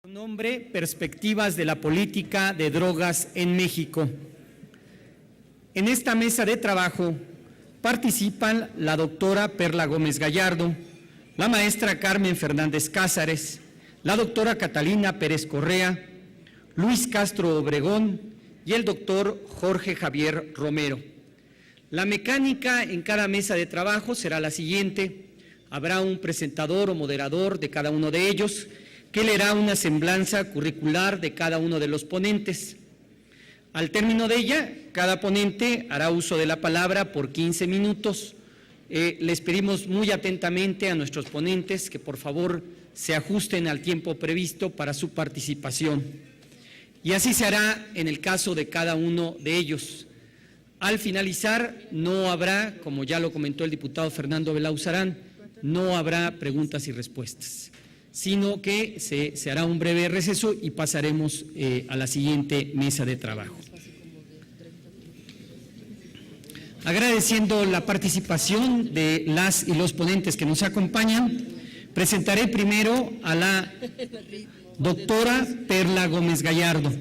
Nombre, perspectivas de la política de drogas en México. En esta mesa de trabajo participan la doctora Perla Gómez Gallardo, la maestra Carmen Fernández Cázares, la doctora Catalina Pérez Correa, Luis Castro Obregón y el doctor Jorge Javier Romero. La mecánica en cada mesa de trabajo será la siguiente: habrá un presentador o moderador de cada uno de ellos, que leerá una semblanza curricular de cada uno de los ponentes. Al término de ella, cada ponente hará uso de la palabra por 15 minutos. Les pedimos muy atentamente a nuestros ponentes que por favor se ajusten al tiempo previsto para su participación. Y así se hará en el caso de cada uno de ellos. Al finalizar, no habrá, como ya lo comentó el diputado Fernando Belauzarán, no habrá preguntas y respuestas, sino que se hará un breve receso y pasaremos a la siguiente mesa de trabajo. Agradeciendo la participación de las y los ponentes que nos acompañan, presentaré primero a la doctora Perla Gómez Gallardo.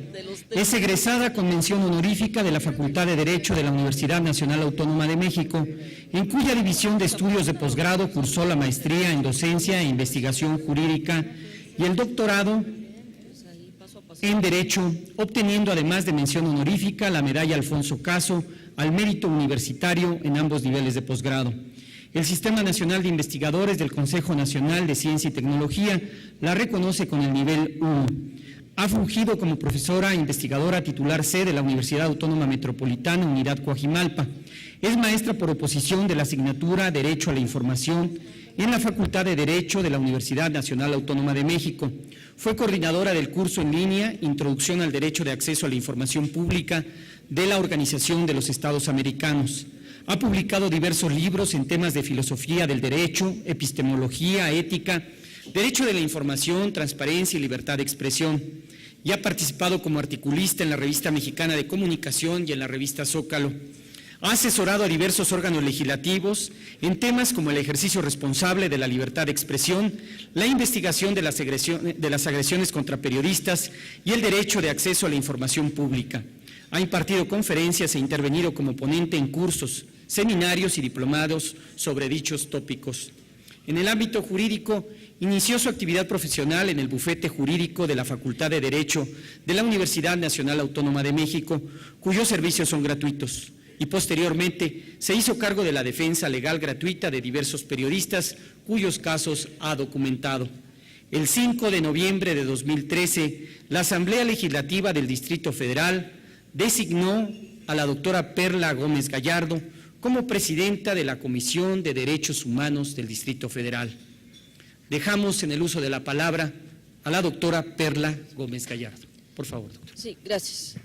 Es egresada con mención honorífica de la Facultad de Derecho de la Universidad Nacional Autónoma de México, en cuya división de estudios de posgrado cursó la maestría en docencia e investigación jurídica y el doctorado en Derecho, obteniendo además de mención honorífica la medalla Alfonso Caso al mérito universitario en ambos niveles de posgrado. El Sistema Nacional de Investigadores del Consejo Nacional de Ciencia y Tecnología la reconoce con el nivel 1. Ha fungido como profesora investigadora titular C de la Universidad Autónoma Metropolitana, Unidad Coajimalpa. Es maestra por oposición de la asignatura Derecho a la Información en la Facultad de Derecho de la Universidad Nacional Autónoma de México. Fue coordinadora del curso en línea Introducción al Derecho de Acceso a la Información Pública de la Organización de los Estados Americanos. Ha publicado diversos libros en temas de filosofía del derecho, epistemología, ética, derecho de la información, transparencia y libertad de expresión, y ha participado como articulista en la Revista Mexicana de Comunicación y en la revista Zócalo. Ha asesorado a diversos órganos legislativos en temas como el ejercicio responsable de la libertad de expresión, la investigación de las agresiones contra periodistas y el derecho de acceso a la información pública. Ha impartido conferencias e intervenido como ponente en cursos, seminarios y diplomados sobre dichos tópicos. En el ámbito jurídico, inició su actividad profesional en el bufete jurídico de la Facultad de Derecho de la Universidad Nacional Autónoma de México, cuyos servicios son gratuitos, y posteriormente se hizo cargo de la defensa legal gratuita de diversos periodistas, cuyos casos ha documentado. El 5 de noviembre de 2013, la Asamblea Legislativa del Distrito Federal designó a la doctora Perla Gómez Gallardo como presidenta de la Comisión de Derechos Humanos del Distrito Federal. Dejamos en el uso de la palabra a la doctora Perla Gómez Gallardo. Por favor, doctora. Sí, gracias.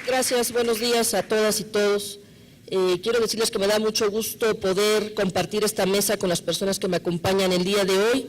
Gracias, buenos días a todas y todos. Quiero decirles que me da mucho gusto poder compartir esta mesa con las personas que me acompañan el día de hoy.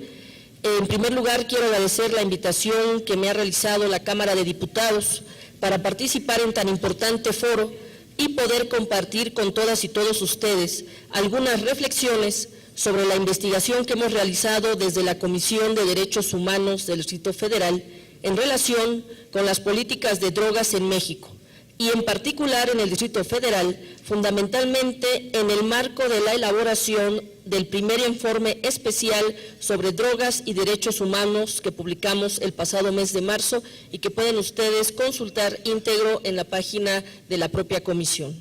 En primer lugar, quiero agradecer la invitación que me ha realizado la Cámara de Diputados para participar en tan importante foro y poder compartir con todas y todos ustedes algunas reflexiones sobre la investigación que hemos realizado desde la Comisión de Derechos Humanos del Distrito Federal en relación con las políticas de drogas en México, y en particular en el Distrito Federal, fundamentalmente en el marco de la elaboración del primer informe especial sobre drogas y derechos humanos que publicamos el pasado mes de marzo y que pueden ustedes consultar íntegro en la página de la propia comisión.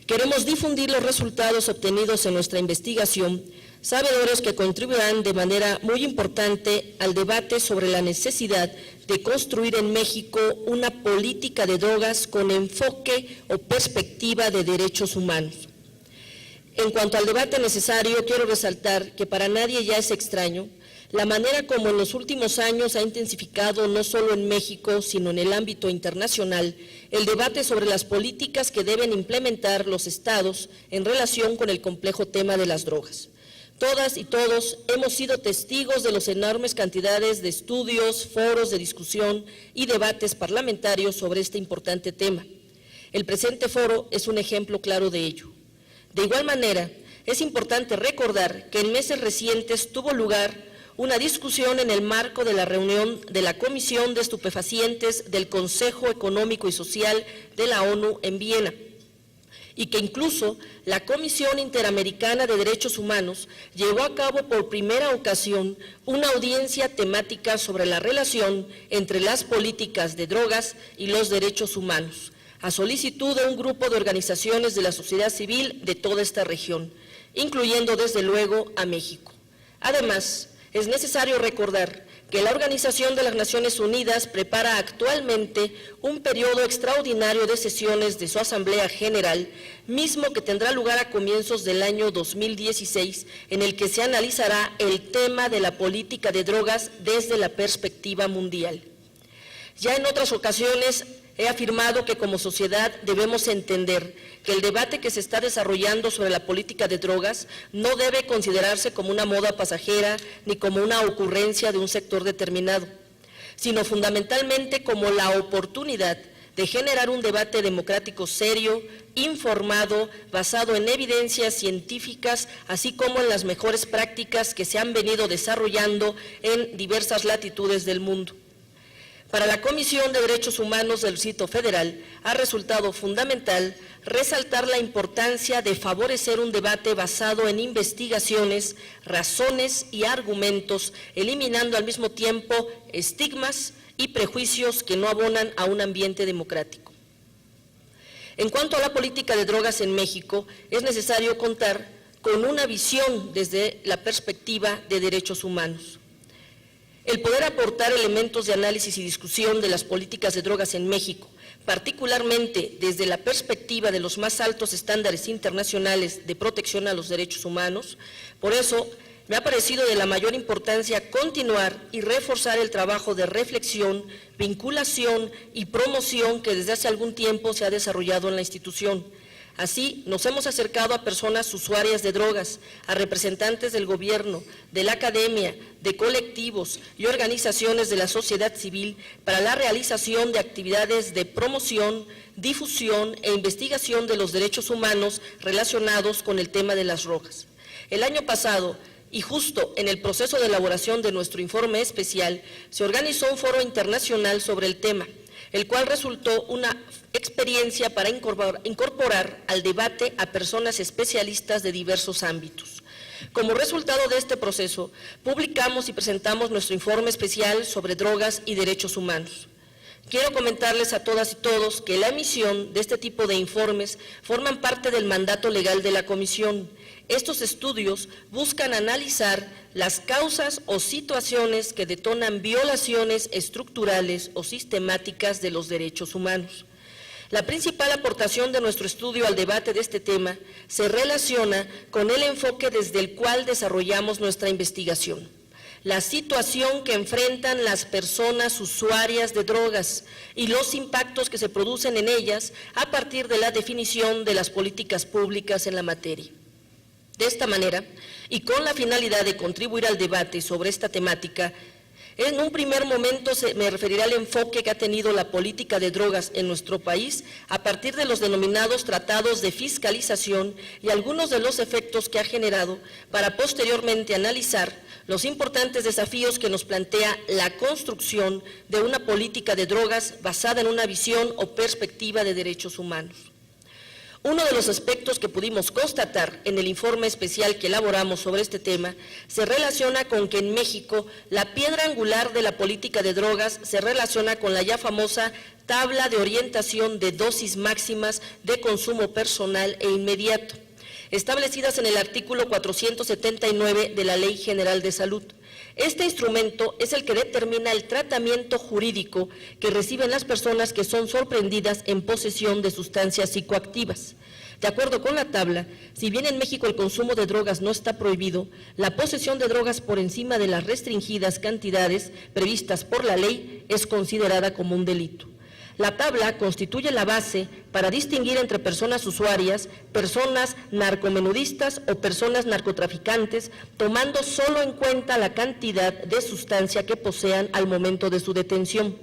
Queremos difundir los resultados obtenidos en nuestra investigación, sabedores que contribuirán de manera muy importante al debate sobre la necesidad de construir en México una política de drogas con enfoque o perspectiva de derechos humanos. En cuanto al debate necesario, quiero resaltar que para nadie ya es extraño la manera como en los últimos años ha intensificado no solo en México, sino en el ámbito internacional, el debate sobre las políticas que deben implementar los estados en relación con el complejo tema de las drogas. Todas y todos hemos sido testigos de las enormes cantidades de estudios, foros de discusión y debates parlamentarios sobre este importante tema. El presente foro es un ejemplo claro de ello. De igual manera, es importante recordar que en meses recientes tuvo lugar una discusión en el marco de la reunión de la Comisión de Estupefacientes del Consejo Económico y Social de la ONU en Viena, y que incluso la Comisión Interamericana de Derechos Humanos llevó a cabo por primera ocasión una audiencia temática sobre la relación entre las políticas de drogas y los derechos humanos, a solicitud de un grupo de organizaciones de la sociedad civil de toda esta región, incluyendo desde luego a México. Además, es necesario recordar que la Organización de las Naciones Unidas prepara actualmente un periodo extraordinario de sesiones de su Asamblea General, mismo que tendrá lugar a comienzos del año 2016, en el que se analizará el tema de la política de drogas desde la perspectiva mundial. Ya en otras ocasiones he afirmado que como sociedad debemos entender que el debate que se está desarrollando sobre la política de drogas no debe considerarse como una moda pasajera ni como una ocurrencia de un sector determinado, sino fundamentalmente como la oportunidad de generar un debate democrático serio, informado, basado en evidencias científicas, así como en las mejores prácticas que se han venido desarrollando en diversas latitudes del mundo. Para la Comisión de Derechos Humanos del Distrito Federal ha resultado fundamental resaltar la importancia de favorecer un debate basado en investigaciones, razones y argumentos, eliminando al mismo tiempo estigmas y prejuicios que no abonan a un ambiente democrático. En cuanto a la política de drogas en México, es necesario contar con una visión desde la perspectiva de derechos humanos. El poder aportar elementos de análisis y discusión de las políticas de drogas en México, particularmente desde la perspectiva de los más altos estándares internacionales de protección a los derechos humanos, por eso me ha parecido de la mayor importancia continuar y reforzar el trabajo de reflexión, vinculación y promoción que desde hace algún tiempo se ha desarrollado en la institución. Así, nos hemos acercado a personas usuarias de drogas, a representantes del gobierno, de la academia, de colectivos y organizaciones de la sociedad civil para la realización de actividades de promoción, difusión e investigación de los derechos humanos relacionados con el tema de las drogas. El año pasado, y justo en el proceso de elaboración de nuestro informe especial, se organizó un foro internacional sobre el tema, el cual resultó una experiencia para incorporar al debate a personas especialistas de diversos ámbitos. Como resultado de este proceso, publicamos y presentamos nuestro informe especial sobre drogas y derechos humanos. Quiero comentarles a todas y todos que la emisión de este tipo de informes forman parte del mandato legal de la Comisión. Estos estudios buscan analizar las causas o situaciones que detonan violaciones estructurales o sistemáticas de los derechos humanos. La principal aportación de nuestro estudio al debate de este tema se relaciona con el enfoque desde el cual desarrollamos nuestra investigación. La situación que enfrentan las personas usuarias de drogas y los impactos que se producen en ellas a partir de la definición de las políticas públicas en la materia. De esta manera, y con la finalidad de contribuir al debate sobre esta temática, en un primer momento me referiré al enfoque que ha tenido la política de drogas en nuestro país a partir de los denominados tratados de fiscalización y algunos de los efectos que ha generado para posteriormente analizar los importantes desafíos que nos plantea la construcción de una política de drogas basada en una visión o perspectiva de derechos humanos. Uno de los aspectos que pudimos constatar en el informe especial que elaboramos sobre este tema se relaciona con que en México la piedra angular de la política de drogas se relaciona con la ya famosa tabla de orientación de dosis máximas de consumo personal e inmediato, establecidas en el artículo 479 de la Ley General de Salud. Este instrumento es el que determina el tratamiento jurídico que reciben las personas que son sorprendidas en posesión de sustancias psicoactivas. De acuerdo con la tabla, si bien en México el consumo de drogas no está prohibido, la posesión de drogas por encima de las restringidas cantidades previstas por la ley es considerada como un delito. La tabla constituye la base para distinguir entre personas usuarias, personas narcomenudistas o personas narcotraficantes, tomando solo en cuenta la cantidad de sustancia que posean al momento de su detención.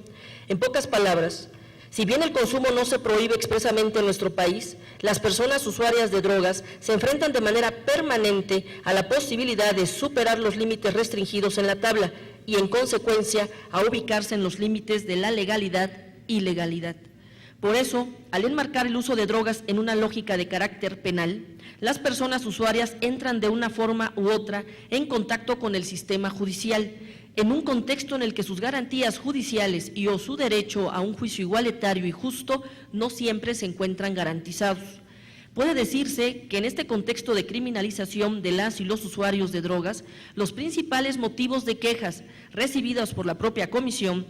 En pocas palabras, Si bien el consumo no se prohíbe expresamente en nuestro país, las personas usuarias de drogas se enfrentan de manera permanente a la posibilidad de superar los límites restringidos en la tabla y, en consecuencia, a ubicarse en los límites de la legalidad y legalidad. Por eso, al enmarcar el uso de drogas en una lógica de carácter penal, las personas usuarias entran de una forma u otra en contacto con el sistema judicial, en un contexto en el que sus garantías judiciales y o su derecho a un juicio igualitario y justo no siempre se encuentran garantizados. Puede decirse que en este contexto de criminalización de las y los usuarios de drogas, los principales motivos de quejas recibidas por la propia Comisión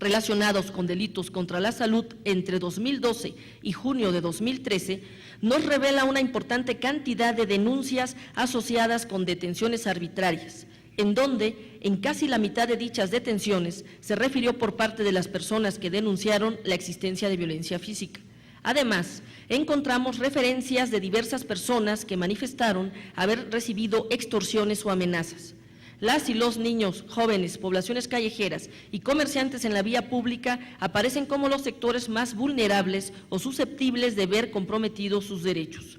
relacionados con delitos contra la salud entre 2012 y junio de 2013, nos revela una importante cantidad de denuncias asociadas con detenciones arbitrarias, en donde en casi la mitad de dichas detenciones se refirió por parte de las personas que denunciaron la existencia de violencia física. Además, encontramos referencias de diversas personas que manifestaron haber recibido extorsiones o amenazas. Las y los niños, jóvenes, poblaciones callejeras y comerciantes en la vía pública aparecen como los sectores más vulnerables o susceptibles de ver comprometidos sus derechos.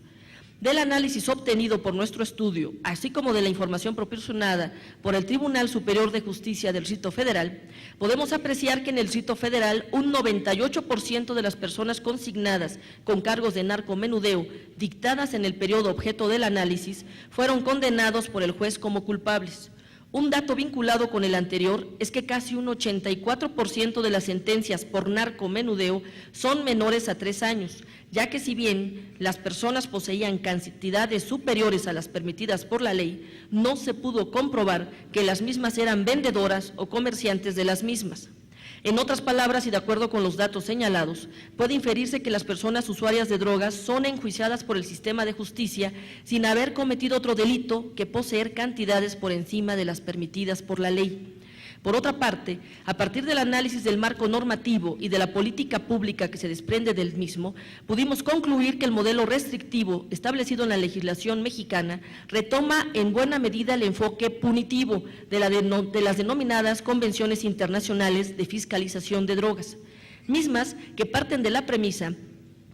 Del análisis obtenido por nuestro estudio, así como de la información proporcionada por el Tribunal Superior de Justicia del Distrito Federal, podemos apreciar que en el Distrito Federal un 98% de las personas consignadas con cargos de narcomenudeo dictadas en el periodo objeto del análisis fueron condenados por el juez como culpables. Un dato vinculado con el anterior es que casi un 84% de las sentencias por narcomenudeo son menores a 3 años, ya que si bien las personas poseían cantidades superiores a las permitidas por la ley, no se pudo comprobar que las mismas eran vendedoras o comerciantes de las mismas. En otras palabras, y de acuerdo con los datos señalados, puede inferirse que las personas usuarias de drogas son enjuiciadas por el sistema de justicia sin haber cometido otro delito que poseer cantidades por encima de las permitidas por la ley. Por otra parte, a partir del análisis del marco normativo y de la política pública que se desprende del mismo, pudimos concluir que el modelo restrictivo establecido en la legislación mexicana retoma en buena medida el enfoque punitivo de las denominadas convenciones internacionales de fiscalización de drogas, mismas que parten de la premisa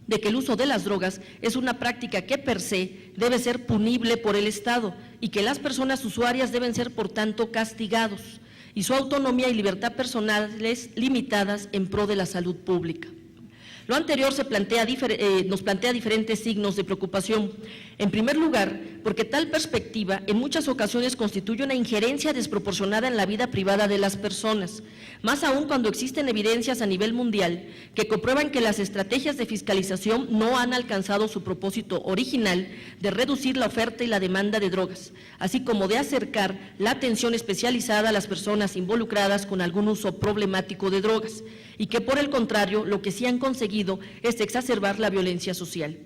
de que el uso de las drogas es una práctica que per se debe ser punible por el Estado y que las personas usuarias deben ser, por tanto, castigados y su autonomía y libertad personales limitadas en pro de la salud pública. Lo anterior nos plantea diferentes signos de preocupación. En primer lugar, porque tal perspectiva en muchas ocasiones constituye una injerencia desproporcionada en la vida privada de las personas, más aún cuando existen evidencias a nivel mundial que comprueban que las estrategias de fiscalización no han alcanzado su propósito original de reducir la oferta y la demanda de drogas, así como de acercar la atención especializada a las personas involucradas con algún uso problemático de drogas, y que por el contrario lo que sí han conseguido es exacerbar la violencia social.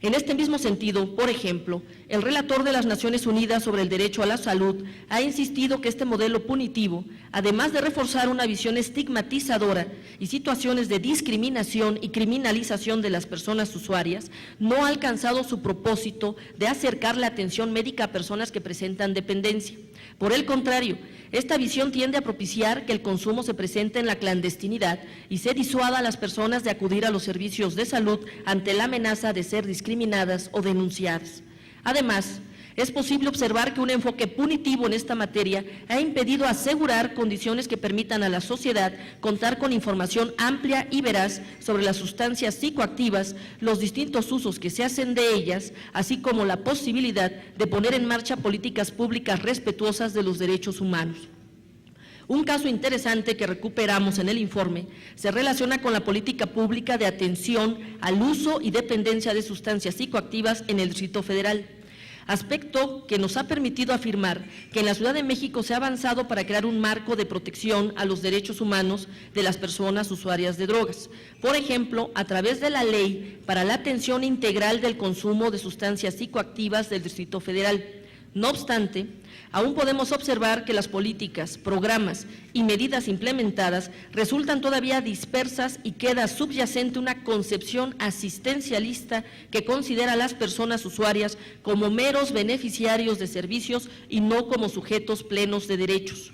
En este mismo sentido, por ejemplo, el relator de las Naciones Unidas sobre el derecho a la salud ha insistido que este modelo punitivo, además de reforzar una visión estigmatizadora y situaciones de discriminación y criminalización de las personas usuarias, no ha alcanzado su propósito de acercar la atención médica a personas que presentan dependencia. Por el contrario, esta visión tiende a propiciar que el consumo se presente en la clandestinidad y se disuada a las personas de acudir a los servicios de salud ante la amenaza de ser discriminadas o denunciadas. Además, es posible observar que un enfoque punitivo en esta materia ha impedido asegurar condiciones que permitan a la sociedad contar con información amplia y veraz sobre las sustancias psicoactivas, los distintos usos que se hacen de ellas, así como la posibilidad de poner en marcha políticas públicas respetuosas de los derechos humanos. Un caso interesante que recuperamos en el informe se relaciona con la política pública de atención al uso y dependencia de sustancias psicoactivas en el Distrito Federal, aspecto que nos ha permitido afirmar que en la Ciudad de México se ha avanzado para crear un marco de protección a los derechos humanos de las personas usuarias de drogas, por ejemplo, a través de la Ley para la Atención Integral del Consumo de Sustancias Psicoactivas del Distrito Federal. No obstante, aún podemos observar que las políticas, programas y medidas implementadas resultan todavía dispersas y queda subyacente una concepción asistencialista que considera a las personas usuarias como meros beneficiarios de servicios y no como sujetos plenos de derechos.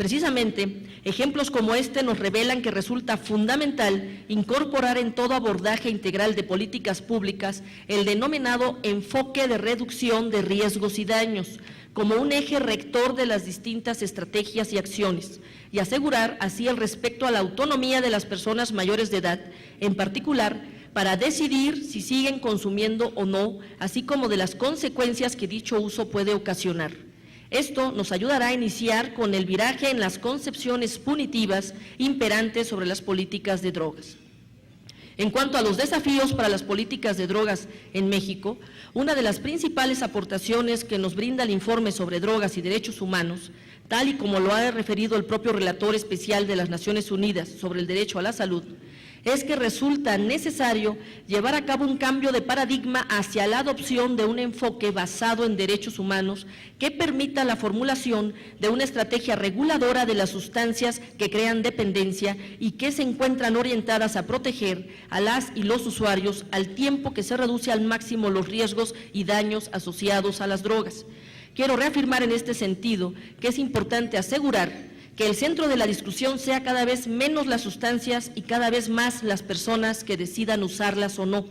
Precisamente, ejemplos como este nos revelan que resulta fundamental incorporar en todo abordaje integral de políticas públicas el denominado enfoque de reducción de riesgos y daños, como un eje rector de las distintas estrategias y acciones, y asegurar así el respeto a la autonomía de las personas mayores de edad, en particular para decidir si siguen consumiendo o no, así como de las consecuencias que dicho uso puede ocasionar. Esto nos ayudará a iniciar con el viraje en las concepciones punitivas imperantes sobre las políticas de drogas. En cuanto a los desafíos para las políticas de drogas en México, una de las principales aportaciones que nos brinda el informe sobre drogas y derechos humanos, tal y como lo ha referido el propio relator especial de las Naciones Unidas sobre el derecho a la salud, es que resulta necesario llevar a cabo un cambio de paradigma hacia la adopción de un enfoque basado en derechos humanos que permita la formulación de una estrategia reguladora de las sustancias que crean dependencia y que se encuentran orientadas a proteger a las y los usuarios al tiempo que se reduce al máximo los riesgos y daños asociados a las drogas. Quiero reafirmar en este sentido que es importante asegurar que el centro de la discusión sea cada vez menos las sustancias y cada vez más las personas que decidan usarlas o no.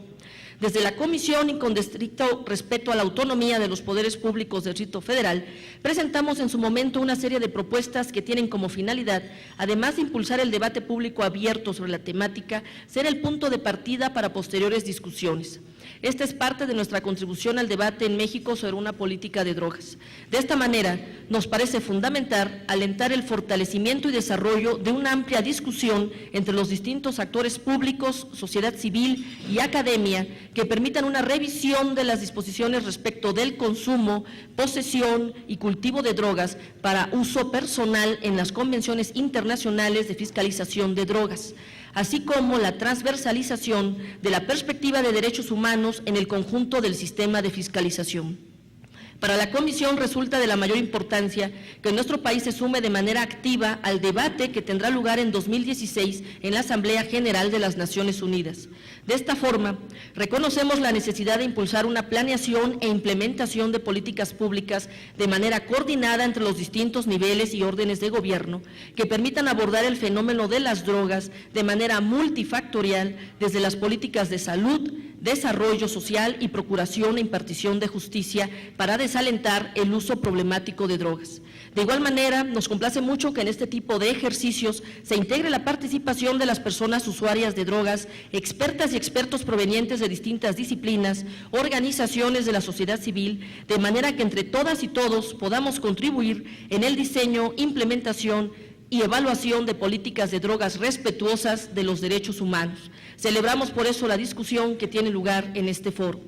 Desde la Comisión y con estricto respeto a la autonomía de los poderes públicos del Distrito Federal, presentamos en su momento una serie de propuestas que tienen como finalidad, además de impulsar el debate público abierto sobre la temática, ser el punto de partida para posteriores discusiones. Esta es parte de nuestra contribución al debate en México sobre una política de drogas. De esta manera, nos parece fundamental alentar el fortalecimiento y desarrollo de una amplia discusión entre los distintos actores públicos, sociedad civil y academia que permitan una revisión de las disposiciones respecto del consumo, posesión y cultivo de drogas para uso personal en las convenciones internacionales de fiscalización de drogas, así como la transversalización de la perspectiva de derechos humanos en el conjunto del sistema de fiscalización. Para la Comisión resulta de la mayor importancia que nuestro país se sume de manera activa al debate que tendrá lugar en 2016 en la Asamblea General de las Naciones Unidas. De esta forma, reconocemos la necesidad de impulsar una planeación e implementación de políticas públicas de manera coordinada entre los distintos niveles y órdenes de gobierno que permitan abordar el fenómeno de las drogas de manera multifactorial desde las políticas de salud, desarrollo social y procuración e impartición de justicia para desalentar el uso problemático de drogas. De igual manera, nos complace mucho que en este tipo de ejercicios se integre la participación de las personas usuarias de drogas, expertas y expertos provenientes de distintas disciplinas, organizaciones de la sociedad civil, de manera que entre todas y todos podamos contribuir en el diseño, implementación y evaluación de políticas de drogas respetuosas de los derechos humanos. Celebramos por eso la discusión que tiene lugar en este foro.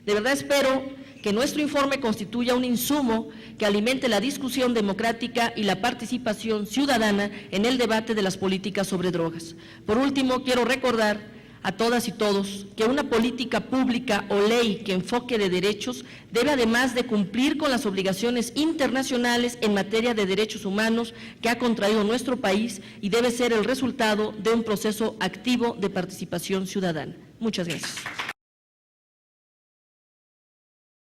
De verdad espero que nuestro informe constituya un insumo que alimente la discusión democrática y la participación ciudadana en el debate de las políticas sobre drogas. Por último, quiero recordar a todas y todos que una política pública o ley que enfoque de derechos debe, además de cumplir con las obligaciones internacionales en materia de derechos humanos que ha contraído nuestro país y debe ser el resultado de un proceso activo de participación ciudadana. Muchas gracias.